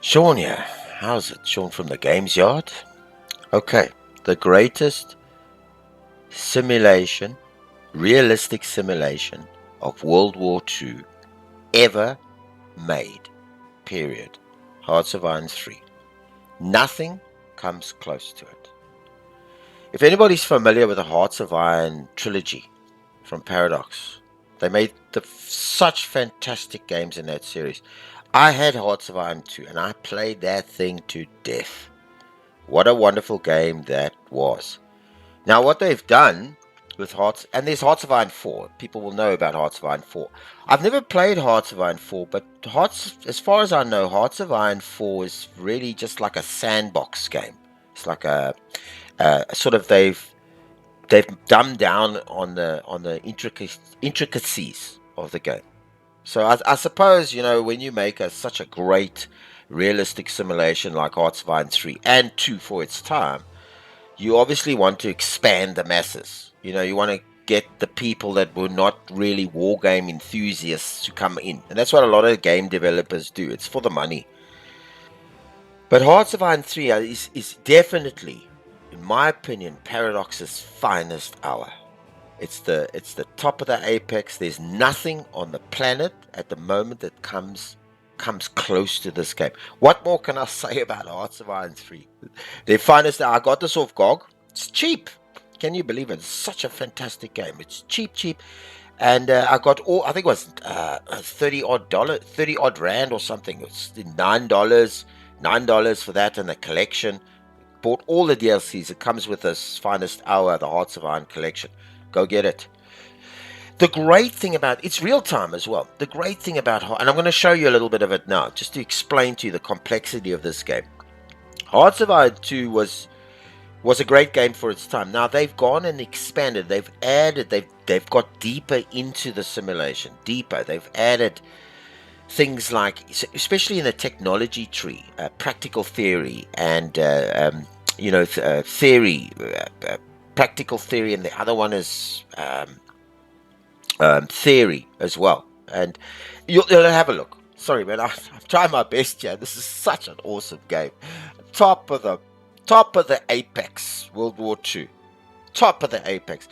Sean here. How's it? Sean from the Games Yard. Okay, the greatest simulation, realistic simulation of World War II ever made. Period. Hearts of Iron 3. Nothing comes close to it. If anybody's familiar with the Hearts of Iron trilogy from Paradox, they made such fantastic games in that series. I had Hearts of Iron 2 and I played that thing to death. What a wonderful game that was. Now, what they've done with Hearts, and there's Hearts of Iron 4. People will know about Hearts of Iron 4. I've never played Hearts of Iron 4, but as far as I know, Hearts of Iron 4 is really just like a sandbox game. It's like a sort of they've dumbed down on the intricacies of the game. So I suppose, when you make such a great realistic simulation like Hearts of Iron 3 and 2 for its time, you obviously want to expand the masses. You want to get the people that were not really wargame enthusiasts to come in. And that's what a lot of game developers do. It's for the money. But Hearts of Iron 3 is definitely, in my opinion, Paradox's finest hour. It's the top of the apex. There's nothing on the planet at the moment that comes close to this game. What more can I say about Hearts of Iron 3? Their finest hour. I got this off GOG. It's cheap. Can you believe it? It's such a fantastic game. It's cheap. And I got I think it was $30 odd rand or something. It's $9 for that and the collection. Bought all the DLCs. It comes with this finest hour, the Hearts of Iron collection. Go get it. The great thing about it's real time as well. The great thing about, and I'm going to show you a little bit of it now, just to explain to you the complexity of this game. Hearts of Iron 2 was a great game for its time. Now they've gone and expanded. They've added. They've got deeper into the simulation. Deeper. They've added things like, especially in the technology tree, practical theory and theory. Practical theory, and the other one is theory as well. And you'll have a look. Sorry, man, I've tried my best here. This is such an awesome game. Top of the apex, World War II. Top of the apex.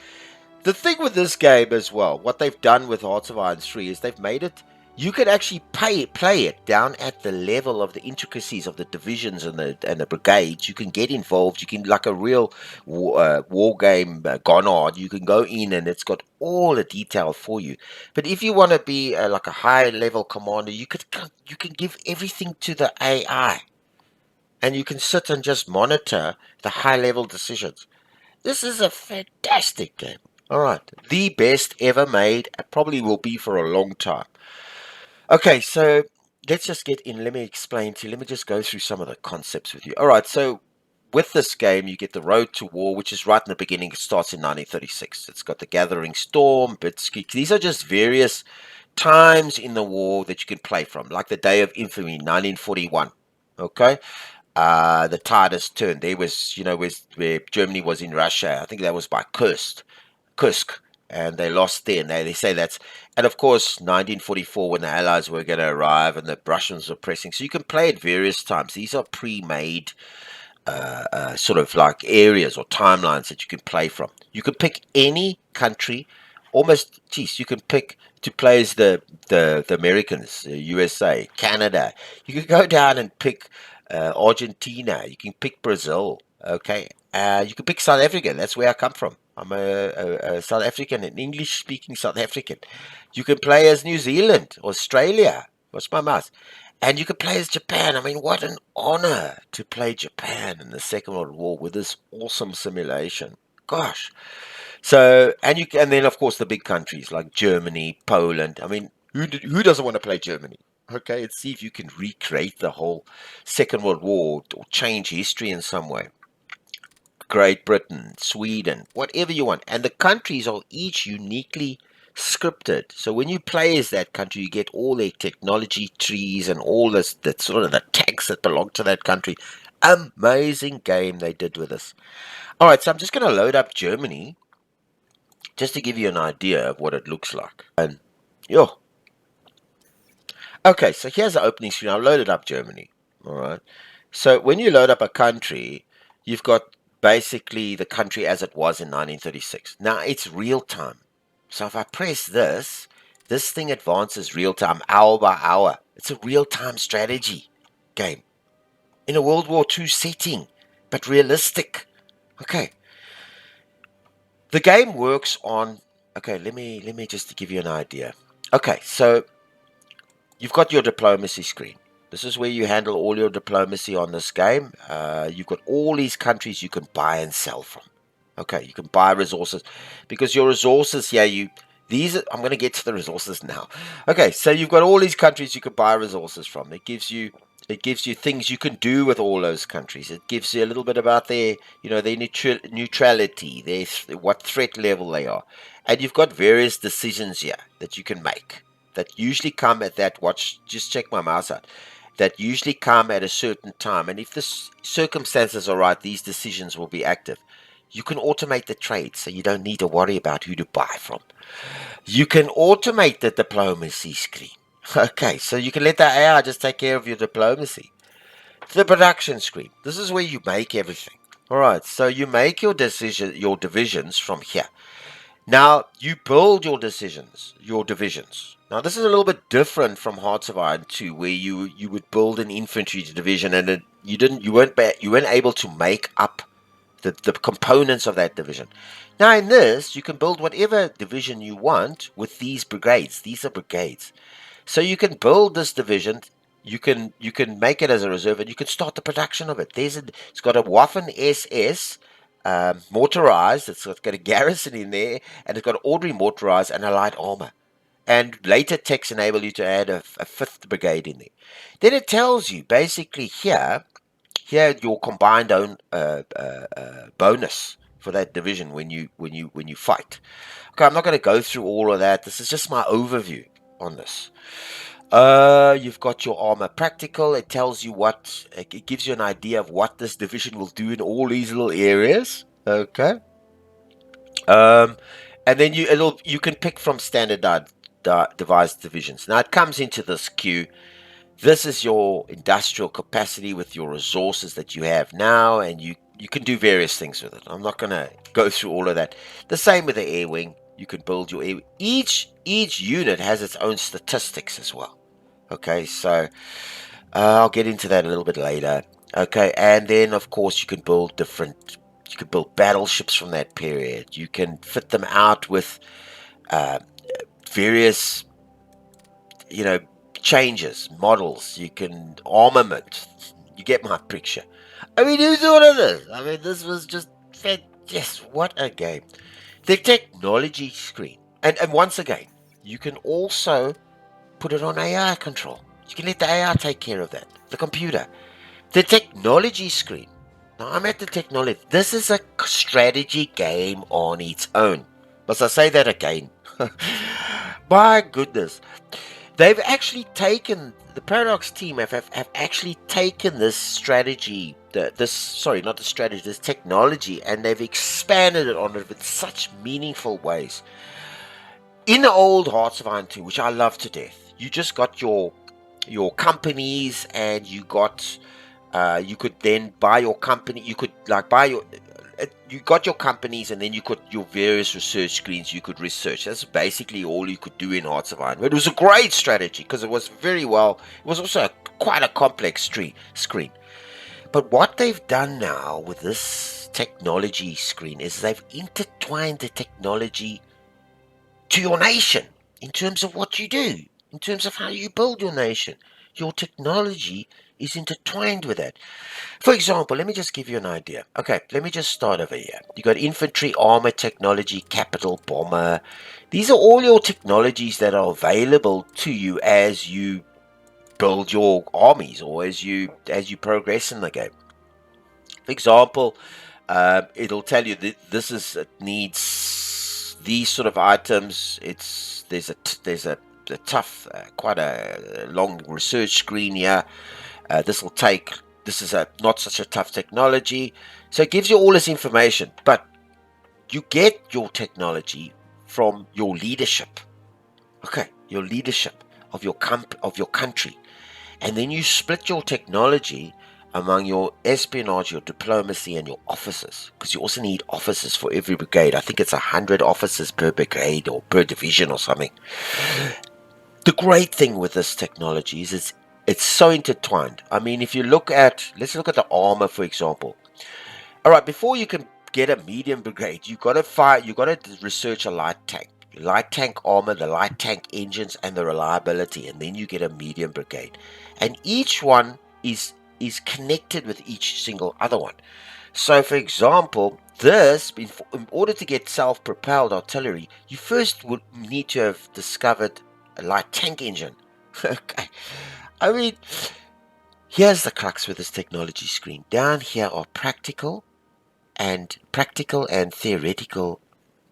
The thing with this game as well, what they've done with Hearts of Iron 3 is they've made it. You can actually play it down at the level of the intricacies of the divisions and the brigades. You can get involved. You can, like a real war game Gonard, you can go in and it's got all the detail for you. But if you want to be like a high level commander, you can give everything to the AI, and you can sit and just monitor the high level decisions. This is a fantastic game. All right, the best ever made. It probably will be for a long time. Okay, so let's just get in. Let me explain to you. Let me just go through some of the concepts with you. All right, so with this game, you get the Road to War, which is right in the beginning. It starts in 1936. It's got the Gathering Storm, Blitzkrieg. These are just various times in the war that you can play from, like the Day of Infamy, 1941. Okay, the tide has turned. There was, where Germany was in Russia. I think that was by Kursk, and they lost there. And they say that's, and of course, 1944 when the Allies were going to arrive and the Russians were pressing. So you can play at various times. These are pre-made sort of like areas or timelines that you can play from. You can pick any country. Almost, you can pick to play as the Americans, USA, Canada. You can go down and pick Argentina. You can pick Brazil. Okay, you can pick South Africa. That's where I come from. I'm a South African, an English-speaking South African. You can play as New Zealand, Australia. What's my mouth? And you can play as Japan. I mean, what an honor to play Japan in the Second World War with this awesome simulation. Gosh. So, and then of course the big countries like Germany, Poland. I mean, who doesn't want to play Germany? Okay, and see if you can recreate the whole Second World War or change history in some way. Great Britain, Sweden, whatever you want. And the countries are each uniquely scripted. So when you play as that country, you get all their technology trees and all this, that sort of the tags that belong to that country. Amazing game they did with us. All right, so I'm just going to load up Germany just to give you an idea of what it looks like. And yo, okay, so here's the opening screen. I've loaded up Germany. All right. So when you load up a country, you've got basically the country as it was in 1936. Now it's real time. So if I press this, this thing advances real time, hour by hour. It's a real time strategy game in a World War II setting, but realistic. Okay. The game works on. Okay, let me just give you an idea. Okay, so you've got your diplomacy screen. This is where you handle all your diplomacy on this game. You've got all these countries you can buy and sell from. Okay, you can buy resources because your resources here, I'm going to get to the resources now. Okay, so you've got all these countries you can buy resources from. It gives you things you can do with all those countries. It gives you a little bit about their neutrality, what threat level they are, and you've got various decisions here that you can make that usually come at that. Watch, just check my mouse out. That usually come at a certain time, and if the circumstances are right, these decisions will be active. You can automate the trade, so you don't need to worry about who to buy from. You can automate the diplomacy screen. Okay, so you can let the AI just take care of your diplomacy. The production screen. This is where you make everything. All right, so you make your divisions from here. Now you build your divisions. Now this is a little bit different from Hearts of Iron 2, where you would build an infantry division, and you weren't able to make up the components of that division. Now in this, you can build whatever division you want with these brigades. These are brigades. So you can build this division. You can make it as a reserve, and you can start the production of it. It's got a Waffen SS motorized. It's got a garrison in there, and it's got ordinary motorized and a light armor. And later techs enable you to add a fifth brigade in there. Then it tells you basically here your combined own bonus for that division when you fight. Okay, I'm not going to go through all of that. This is just my overview on this. You've got your armor practical. It tells you it gives you an idea of what this division will do in all these little areas. Okay. Um, and then you can pick from standardized devised divisions. Now it comes into this queue. This is your industrial capacity with your resources that you have now, and you can do various things with it. I'm not going to go through all of that. The same with the air wing. You can build your air. Each unit has its own statistics as well. Okay, so I'll get into that a little bit later. Okay, and then of course you can build battleships from that period. You can fit them out with various, you know, changes, models. You can armament. You get my picture. I mean, who thought of this? I mean, this was just yes, what a game. The technology screen, and once again, you can also put it on AI control. You can let the AI take care of that. The computer. The technology screen. Now I'm at the technology. This is a strategy game on its own. Must I say that again? My goodness. They've actually taken, the Paradox team have actually taken this strategy, this technology, and they've expanded it on it in such meaningful ways. In the old Hearts of Iron 2, which I love to death, you just got your companies, and you could then buy your company. You could buy you got your companies, and then you got your various research screens. You could research. That's basically all you could do in Hearts of Iron. But it was a great strategy because it was very well. It was also quite a complex screen. But what they've done now with this technology screen is they've intertwined the technology to your nation in terms of what you do, in terms of how you build your nation. Your technology is intertwined with that. For example, let me just give you an idea. Okay, let me just start over here. You got infantry, armor, technology, capital, bomber. These are all your technologies that are available to you as you build your armies, or as you progress in the game. For example, it'll tell you that it needs these sort of items. There's a tough, quite a long research screen here. This is a not such a tough technology. So it gives you all this information, but you get your technology from your leadership. Okay, your leadership of your country. And then you split your technology among your espionage, your diplomacy, and your officers, because you also need officers for every brigade. I think it's 100 officers per brigade or per division or something. The great thing with this technology is it's so intertwined. I mean, if you let's look at the armor, for example. All right, before you can get a medium brigade, you got to research a light tank armor, the light tank engines, and the reliability, and then you get a medium brigade. And each one is connected with each single other one. So, for example, in order to get self-propelled artillery, you first would need to have discovered a light tank engine. Okay, I mean, here's the crux with this technology screen. Down here are practical and theoretical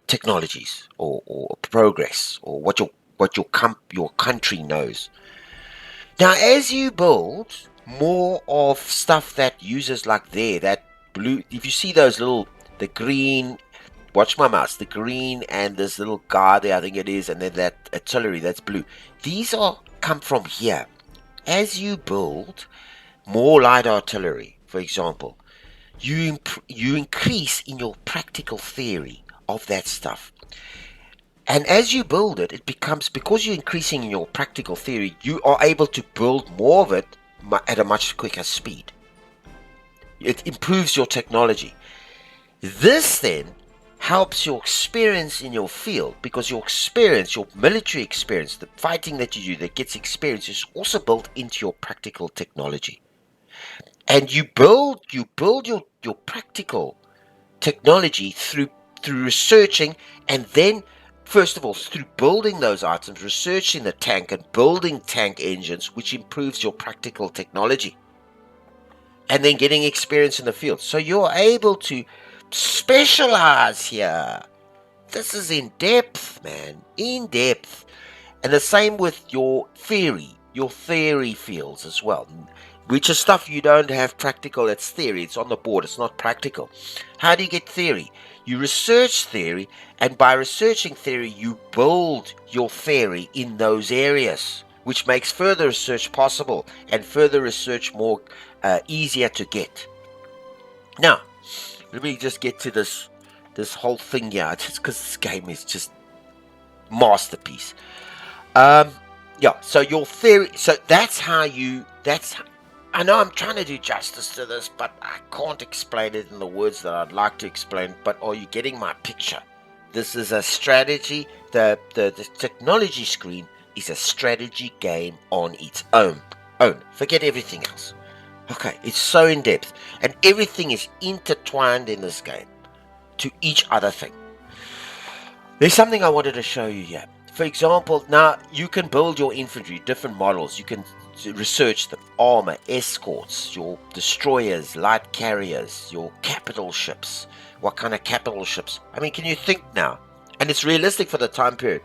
technologies or progress or what your country knows. Now, as you build more of stuff that uses like that blue, if you see the green, watch my mouse, the green and this little guy there, I think it is, and then that artillery that's blue. These come from here. As you build more light artillery, for example, you increase in your practical theory of that stuff. And as you build it, it becomes, because you're increasing in your practical theory, you are able to build more of it at a much quicker speed. It improves your technology. This then helps your experience in your field, because your experience, your military experience, the fighting that you do that gets experience, is also built into your practical technology. And you build your practical technology through researching, and then first of all through building those items, researching the tank and building tank engines, which improves your practical technology, and then getting experience in the field. So you're able to specialize here. This is in depth, man, in depth. And the same with your theory fields as well, which is stuff you don't have practical. It's theory, it's on the board, it's not practical. How do you get theory? You research theory, and by researching theory, you build your theory in those areas, which makes further research possible and further research more easier to get. Now, let me just get to this whole thing here, just because this game is just masterpiece. So your theory, so I know I'm trying to do justice to this, but I can't explain it in the words that I'd like to explain. But are you getting my picture? This is a strategy. The technology screen is a strategy game on its own. Forget everything else. Okay, it's so in depth, and everything is intertwined in this game to each other thing. There's something I wanted to show you here. For example, now you can build your infantry, different models. You can research them: armor, escorts, your destroyers, light carriers, your capital ships. What kind of capital ships? I mean, can you think now? And it's realistic for the time period.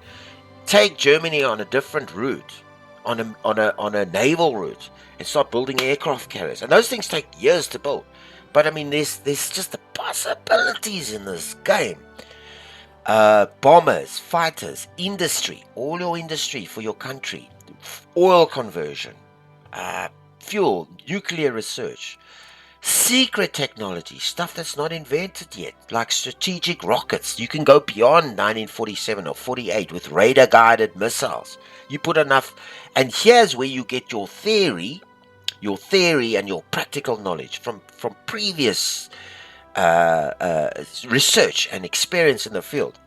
Take Germany on a different route, on a naval route, and start building aircraft carriers. And those things take years to build. But I mean, there's just the possibilities in this game. Bombers, fighters, industry, all your industry for your country, oil conversion, fuel, nuclear research, secret technology, stuff that's not invented yet, like strategic rockets. You can go beyond 1947 or 48 with radar-guided missiles. You put enough, and here's where you get your theory and your practical knowledge from previous research and experience in the field.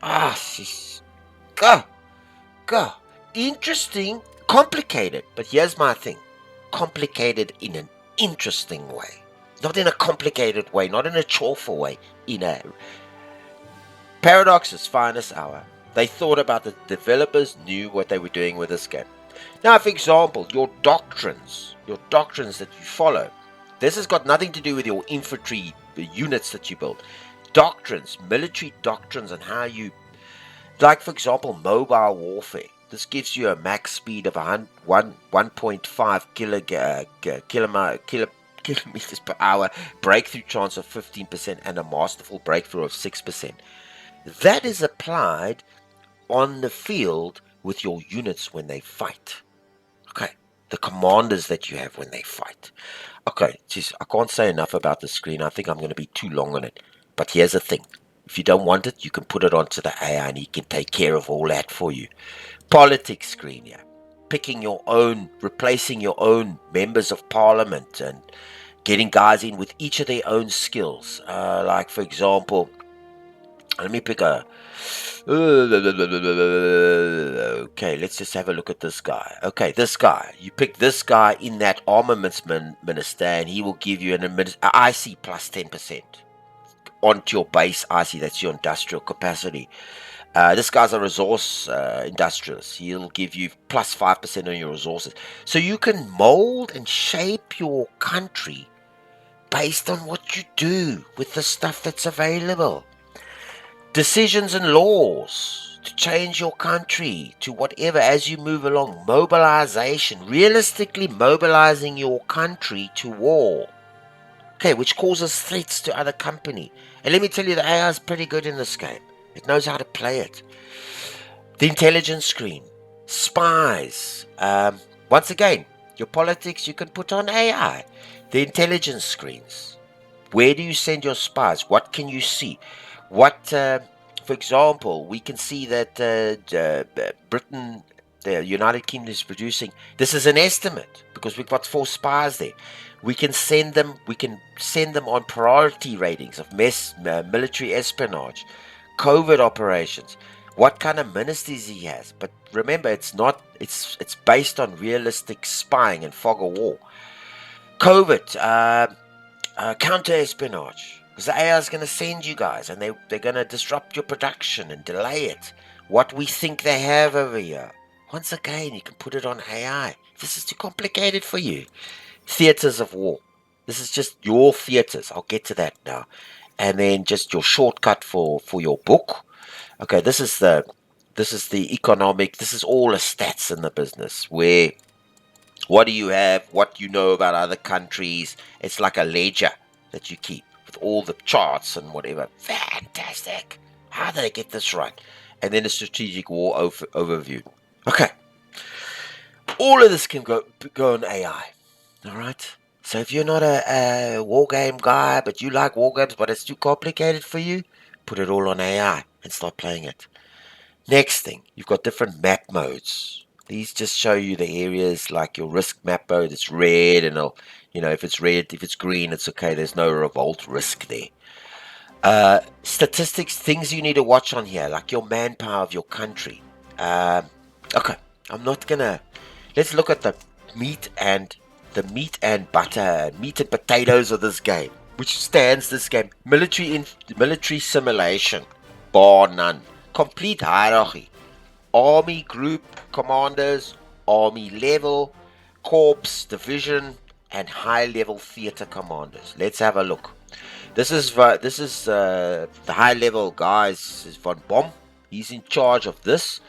Interesting, complicated. But here's my thing: complicated in an interesting way, not in a complicated way, not in a chorful way. In a Paradox's finest hour, they thought about the developers knew what they were doing with this game. Now, for example, your doctrines that you follow. This has got nothing to do with your infantry, the units that you build. Doctrines, military doctrines, and how you, like for example, mobile warfare. This gives you a max speed of 1.5 kilometers per hour, breakthrough chance of 15%, and a masterful breakthrough of 6%. That is applied on the field with your units when they fight. Okay. the commanders that you have when they fight. Okay, geez, I can't say enough about the screen. I think I'm going to be too long on it. But here's the thing. If you don't want it, you can put it onto the AI and he can take care of all that for you. Politics screen, yeah. Picking your own, replacing your own members of parliament and getting guys in with each of their own skills. Like, for example, let me pick a... Okay, let's just have a look at this guy. Okay, this guy. You pick this guy in that armaments minister and he will give you an IC plus 10% onto your base IC. That's your industrial capacity. This guy's a resource industrialist. He'll give you plus 5% on your resources. So you can mold and shape your country based on what you do with the stuff that's available. Decisions and laws to change your country to whatever as you move along. Mobilization, realistically mobilizing your country to war. Okay, which causes threats to other company. And let me tell you, the AI is pretty good in this game. It knows how to play it. The intelligence screen, spies. Once again, your politics you can put on AI. The intelligence screens. Where do you send your spies? What can you see? What, for example, we can see that Britain, the United Kingdom is producing. This is an estimate because we've got 4 spies there. We can send them. We can send them on priority ratings of military espionage, covert operations. What kind of ministers he has? But remember, it's not. It's based on realistic spying and fog of war. Covert. Counter-espionage, because the AI is going to send you guys and they're going to disrupt your production and delay it. What we think they have over here. Once again, you can put it on AI. This is too complicated for you. Theaters of war. This is just your theaters. I'll get to that now. And then just your shortcut for your book. Okay, this is the economic. This is all the stats in the business where... What do you have? What you know about other countries? It's like a ledger that you keep with all the charts and whatever. Fantastic. How did they get this right? And then a strategic war overview. Okay. All of this can go on AI. All right. So if you're not a war game guy, but you like war games, but it's too complicated for you, put it all on AI and start playing it. Next thing, you've got different map modes. These just show you the areas like your risk map mode. It's red, and if it's red, if it's green, it's okay. There's no revolt risk there. Statistics, things you need to watch on here, like your manpower of your country. Okay, I'm not gonna. Let's look at the meat and butter, meat and potatoes of this game, which stands this game. Military simulation, bar none. Complete hierarchy. Army group commanders, army level, corps, division, and high level theater commanders. Let's have a look. This is the high level guys is von Bomb. He's in charge of this.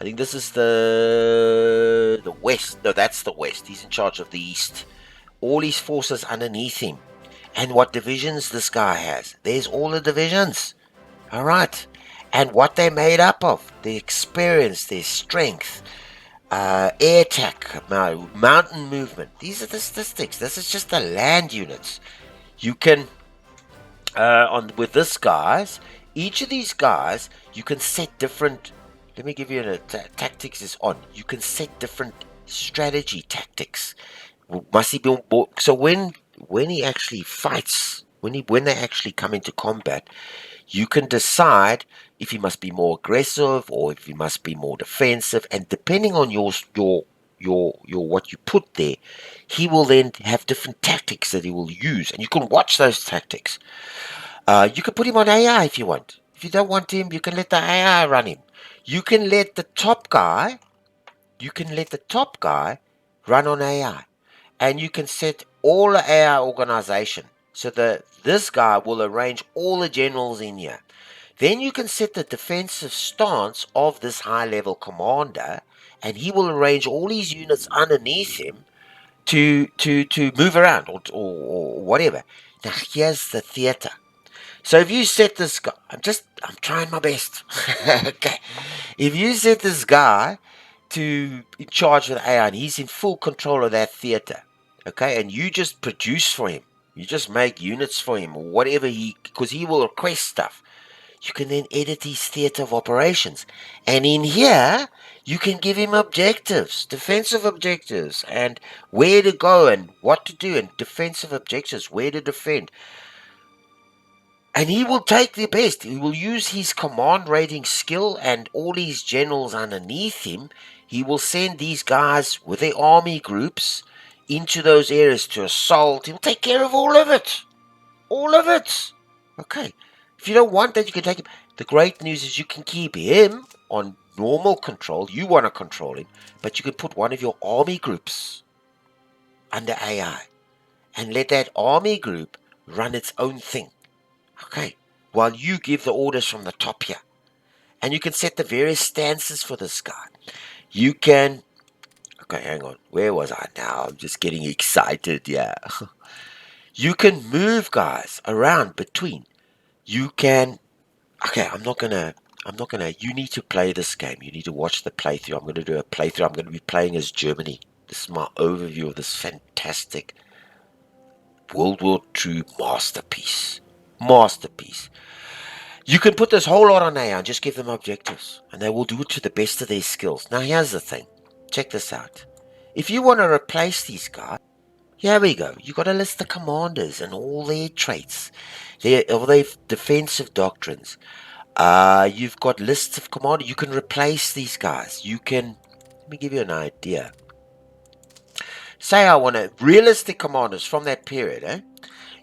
I think this is the west. No, that's the west. He's in charge of the east. All his forces underneath him. And what divisions this guy has? There's all the divisions. All right. And what they're made up of, their experience, their strength, air attack, mountain movement. These are the statistics. This is just the land units. You can, with this guys, each of these guys, you can set different, let me give you tactics is on. You can set different strategy tactics. Must he be so when he actually fights, when they actually come into combat, you can decide if he must be more aggressive or if he must be more defensive, and depending on your what you put there, he will then have different tactics that he will use, and you can watch those tactics. You can put him on AI if you want. If you don't want him, you can let the AI run him. You can let the top guy run on AI, and you can set all the AI organization so that this guy will arrange all the generals in here. Then you can set the defensive stance of this high-level commander, and he will arrange all his units underneath him to move around or whatever. Now here's the theater. So if you set this guy, I'm trying my best. Okay. If you set this guy in charge of the AI, and he's in full control of that theater. Okay, and you just produce for him. You just make units for him, or whatever because he will request stuff. You can then edit his theater of operations. And in here, you can give him objectives, defensive objectives, and where to go and what to do, and defensive objectives, where to defend. And he will take the best. He will use his command rating skill and all his generals underneath him. He will send these guys with their army groups into those areas to assault. He'll take care of all of it. All of it. Okay. If you don't want that, you can take him. The great news is you can keep him on normal control. You want to control him, but you can put one of your army groups under AI and let that army group run its own thing. Okay. While you give the orders from the top here. And you can set the various stances for this guy. You can... Okay, hang on. Where was I now? I'm just getting excited. Yeah. You can move guys around between. You can... Okay, I'm not gonna... You need to play this game. You need to watch the playthrough. I'm going to do a playthrough. I'm going to be playing as Germany. This is my overview of this fantastic World War II masterpiece. Masterpiece. You can put this whole lot on AI and just give them objectives. And they will do it to the best of their skills. Now here's the thing. Check this out. If you want to replace these guys, here we go. You've got to list the commanders and all their traits. All their defensive doctrines. You've got lists of commanders. You can replace these guys. You can... Let me give you an idea. Say I want realistic commanders from that period.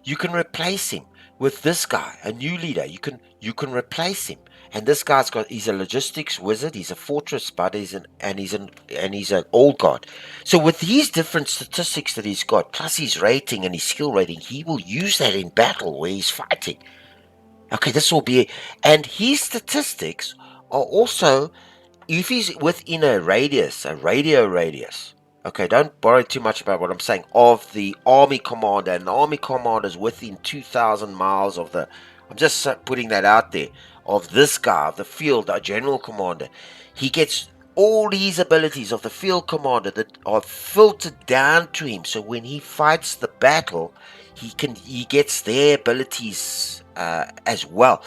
You can replace him with this guy, a new leader. You can replace him, and this he's a logistics wizard. He's a fortress bud. He's an old god. So with these different statistics that he's got, plus his rating and his skill rating, he will use that in battle where he's fighting. Okay, this will be, and his statistics are also, if he's within a radio radius. Okay, don't worry too much about what I'm saying. Of the army commander, and the army commander is within 2,000 miles of the... I'm just putting that out there. Of this guy, of the field, our general commander. He gets all these abilities of the field commander that are filtered down to him. So when he fights the battle, he gets their abilities as well.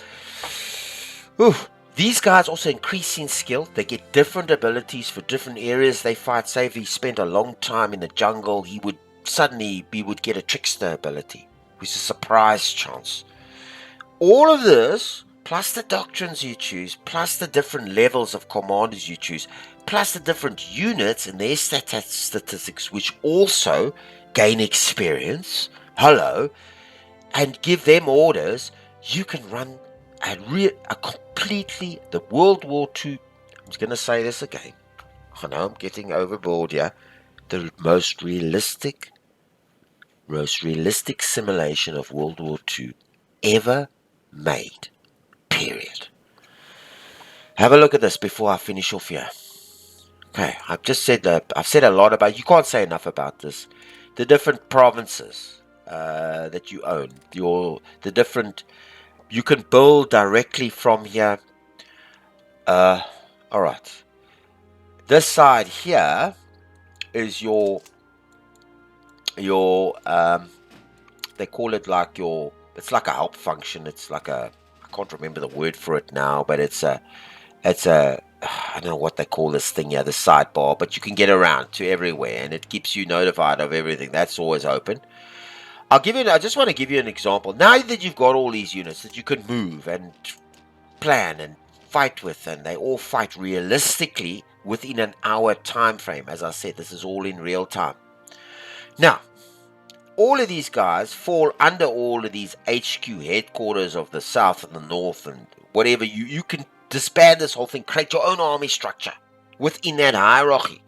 Oof. These guys also increase in skill. They get different abilities for different areas they fight. Say if he spent a long time in the jungle, he would get a trickster ability, which is a surprise chance. All of this, plus the doctrines you choose, plus the different levels of commanders you choose, plus the different units and their statistics, which also gain experience, and give them orders, you can run a completely, the World War II, I'm just going to say this again, I know I'm getting overboard here, the most realistic simulation of World War II ever made, period. Have a look at this before I finish off here. Okay, I've said a lot about, you can't say enough about this, the different provinces that you own, the different... You can build directly from here. Alright. This side here is your they call it like it's like a help function. It's like I can't remember the word for it now, but it's a I don't know what they call this thing here, the sidebar, but you can get around to everywhere and it keeps you notified of everything. That's always open. I just want to give you an example. Now that you've got all these units that you can move and plan and fight with, and they all fight realistically within an hour time frame. As I said, this is all in real time. Now, all of these guys fall under all of these HQ headquarters of the South and the North and whatever. You can disband this whole thing, create your own army structure within that hierarchy.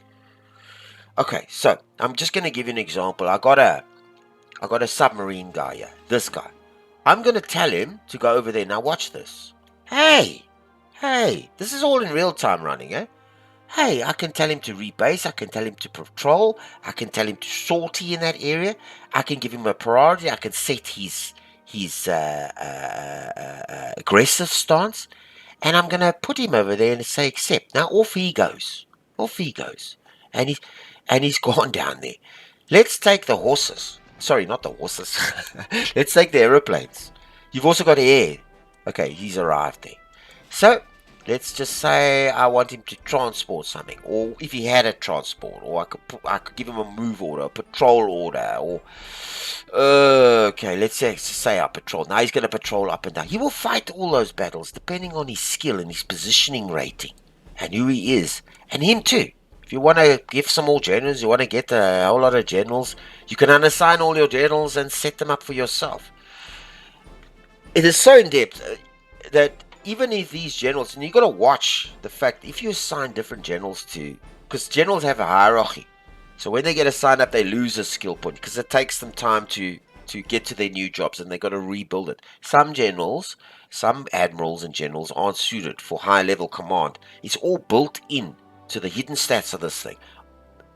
Okay, so I'm just going to give you an example. I got a submarine guy here, this guy. I'm going to tell him to go over there. Now watch this. Hey, this is all in real time running, eh? Hey, I can tell him to rebase, I can tell him to patrol, I can tell him to sortie in that area, I can give him a priority, I can set his aggressive stance, and I'm going to put him over there and say accept. Now off he goes. Off he goes. And he's gone down there. Let's take the horses. Sorry, not the horses. Let's take the aeroplanes. You've also got air. Okay, he's arrived there. So let's just say I want him to transport something, or if he had a transport, or I could give him a move order, a patrol order, or okay, let's say a patrol. Now he's going to patrol up and down. He will fight all those battles depending on his skill and his positioning rating, and who he is, and him too. If you want to give some more generals, you want to get a whole lot of generals, you can unassign all your generals and set them up for yourself. It is so in depth that even if these generals, and you got to watch the fact if you assign different generals to, because generals have a hierarchy, so when they get assigned up, they lose a skill point because it takes them time to get to their new jobs, and they got to rebuild it. Some generals, some admirals and generals aren't suited for high level command. It's all built in to the hidden stats of this thing,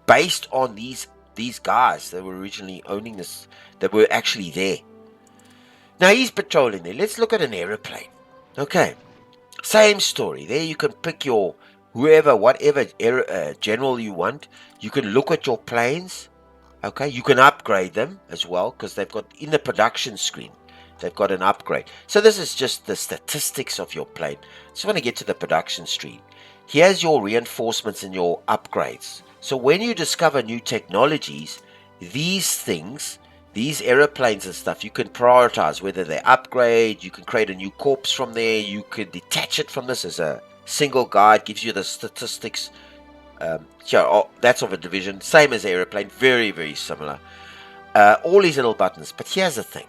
based on these guys that were originally owning this, that were actually there. Now he's patrolling there. Let's look at an aeroplane. Okay, same story. There you can pick your whatever general you want. You can look at your planes. Okay, you can upgrade them as well because they've got in the production screen. They've got an upgrade. So this is just the statistics of your plane. So when I get to the production screen, here's your reinforcements and your upgrades. So when you discover new technologies, these things, these aeroplanes and stuff, you can prioritize whether they upgrade. You can create a new corpse from there. You can detach it from this as a single guide. Gives you the statistics. That's of a division. Same as aeroplane. Very, very similar. All these little buttons. But here's the thing.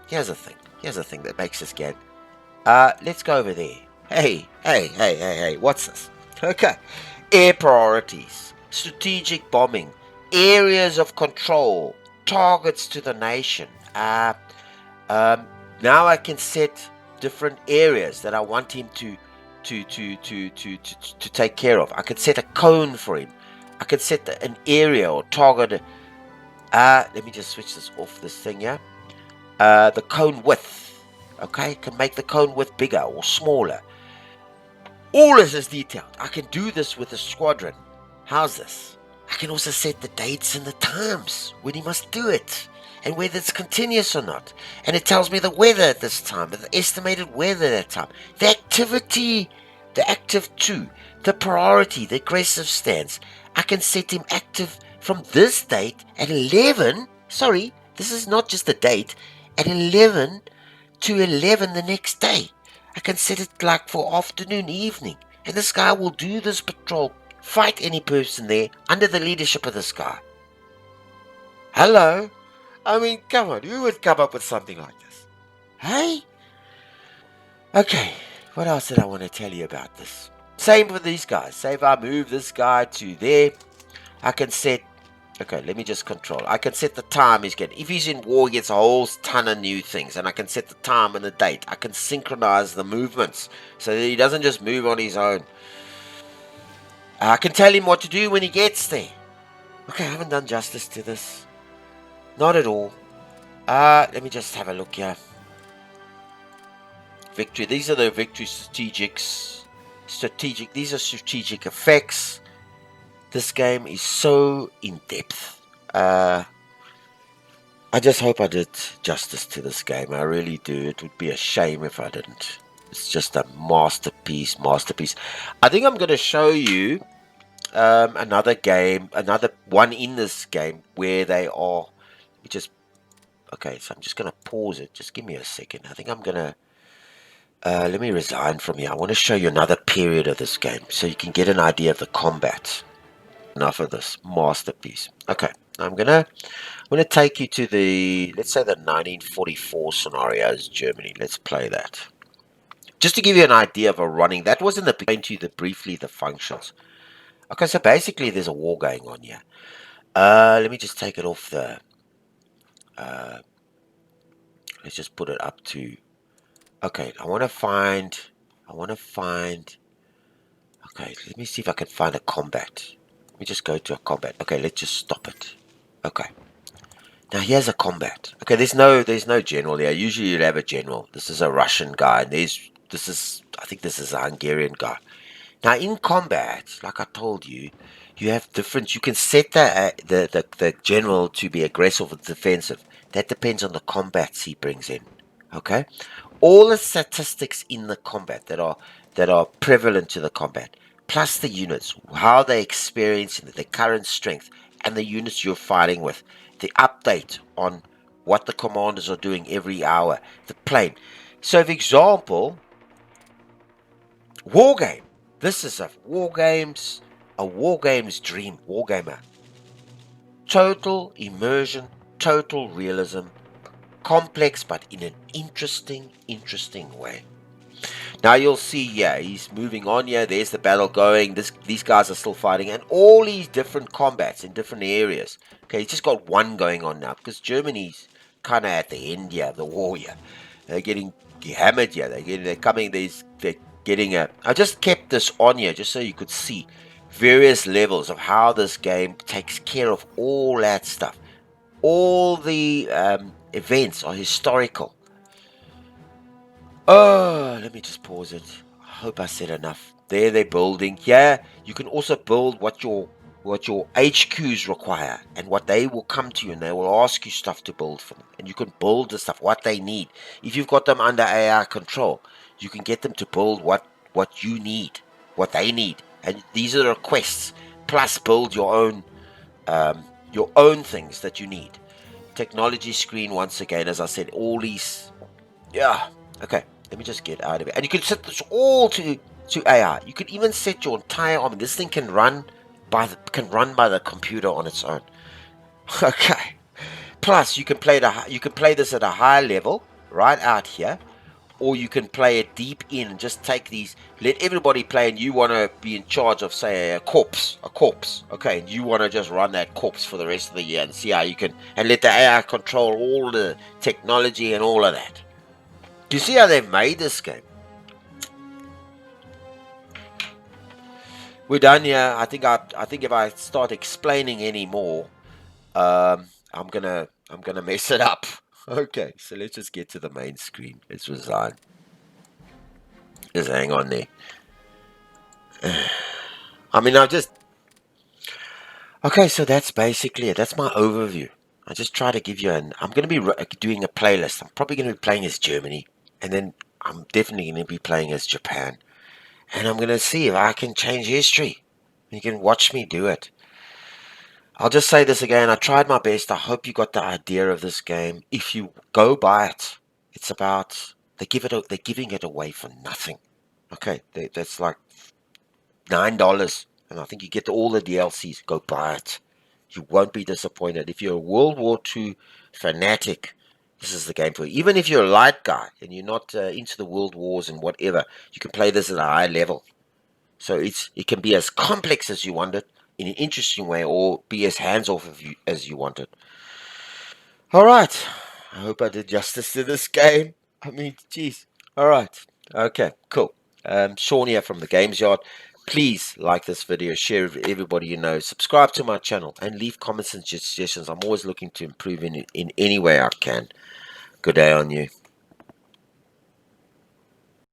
Here's the thing that makes this game. Let's go over there. Hey. What's this? Okay. Air priorities. Strategic bombing. Areas of control. Targets to the nation. Now I can set different areas that I want him to take care of. I can set a cone for him. I can set an area or target. Let me just switch this off this thing here. The cone width. Okay, can make the cone width bigger or smaller. All this is detailed. I can do this with a squadron. How's this? I can also set the dates and the times when he must do it, and whether it's continuous or not. And it tells me the weather at this time, the estimated weather at that time, the activity, the active 2, the priority, the aggressive stance. I can set him active from this date at 11. Sorry, this is not just the date. At 11 to 11 the next day. I can set it like for afternoon, evening. And this guy will do this patrol, fight any person there under the leadership of this guy. Hello? I mean, come on, who would come up with something like this? Hey? Okay, what else did I want to tell you about this? Same with these guys. Say if I move this guy to there, I can set... Okay, let me just control. I can set the time he's getting. If he's in war, he gets a whole ton of new things. And I can set the time and the date. I can synchronize the movements so that he doesn't just move on his own. I can tell him what to do when he gets there. Okay, I haven't done justice to this. Not at all. Let me just have a look here. Victory. These are the victory strategics. These are strategic effects. This game is so in-depth. I just hope I did justice to this game. I really do. It would be a shame if I didn't. It's just a masterpiece. I think I'm going to show you another game, another one in this game where they are... Okay, so I'm just going to pause it. Just give me a second. I think I'm going to... let me resign from here. I want to show you another period of this game so you can get an idea of the combat. Enough of this masterpiece. Okay, I'm gonna take you to the, let's say, the 1944 scenarios, Germany. Let's play that. Just to give you an idea of a running. That was in the beginning to you briefly the functions. Okay, so basically there's a war going on here. Let me just take it off the. Let's just put it up to. Okay, I want to find. Okay, let me see if I can find a combat. Let me just go to a combat. Okay, let's just stop it. Okay. Now here's a combat. Okay, there's no general here. Usually you'd have a general. This is a Russian guy, and I think this is a Hungarian guy. Now in combat, like I told you, you have different. You can set the general to be aggressive or defensive. That depends on the combats he brings in. Okay, all the statistics in the combat that are prevalent to the combat, plus the units, how they experience their current strength, and the units you're fighting with, the update on what the commanders are doing every hour, the plane. So, for example, Wargame. This is a Wargame's dream, Wargamer. Total immersion, total realism, complex but in an interesting way. Now you'll see, yeah, he's moving on here. There's the battle going. These guys are still fighting, and all these different combats in different areas. Okay, he's just got one going on now because Germany's kind of at the end here of the war here. They're getting hammered here. They're coming. They're getting a. I just kept this on here just so you could see various levels of how this game takes care of all that stuff. All the events are historical. Oh, let me just pause it. I hope I said enough. There they're building. Yeah, you can also build what your HQs require and what they will come to you and they will ask you stuff to build for them. And you can build the stuff, what they need. If you've got them under AI control, you can get them to build what you need, what they need. And these are the requests. Plus build your own things that you need. Technology screen once again, as I said, all these. Yeah. Okay. Let me just get out of it. And you can set this all to AI. You can even set your entire army. This thing can run by the computer on its own. Okay. Plus, you can play this at a high level right out here, or you can play it deep in and just take these. Let everybody play, and you want to be in charge of, say, a corpse. Okay, and you want to just run that corpse for the rest of the year and see how you can, and let the AI control all the technology and all of that. Do you see how they've made this game? We're done here. I think if I start explaining any more, I'm gonna mess it up. Okay, so let's just get to the main screen. Let's resign. Just hang on there. I mean, okay. So that's basically it. That's my overview. I just try to give you I'm going to be doing a playlist. I'm probably going to be playing as Germany, and then I'm definitely going to be playing as Japan. And I'm going to see if I can change history. You can watch me do it. I'll just say this again. I tried my best. I hope you got the idea of this game. If you go buy it, it's about they're giving it away for nothing. Okay, that's like $9, and I think you get all the DLCs. Go buy it. You won't be disappointed. If you're a World War II fanatic, this is the game for you. Even if you're a light guy and you're not into the world wars and whatever, you can play this at a high level. So it can be as complex as you want it in an interesting way, or be as hands-off as you want it. All right. I hope I did justice to this game. I mean, geez. All right. Okay, cool. Sean here from the Games Yard. Please like this video, share it with everybody you know, subscribe to my channel, and leave comments and suggestions. I'm always looking to improve in any way I can. Good day on you.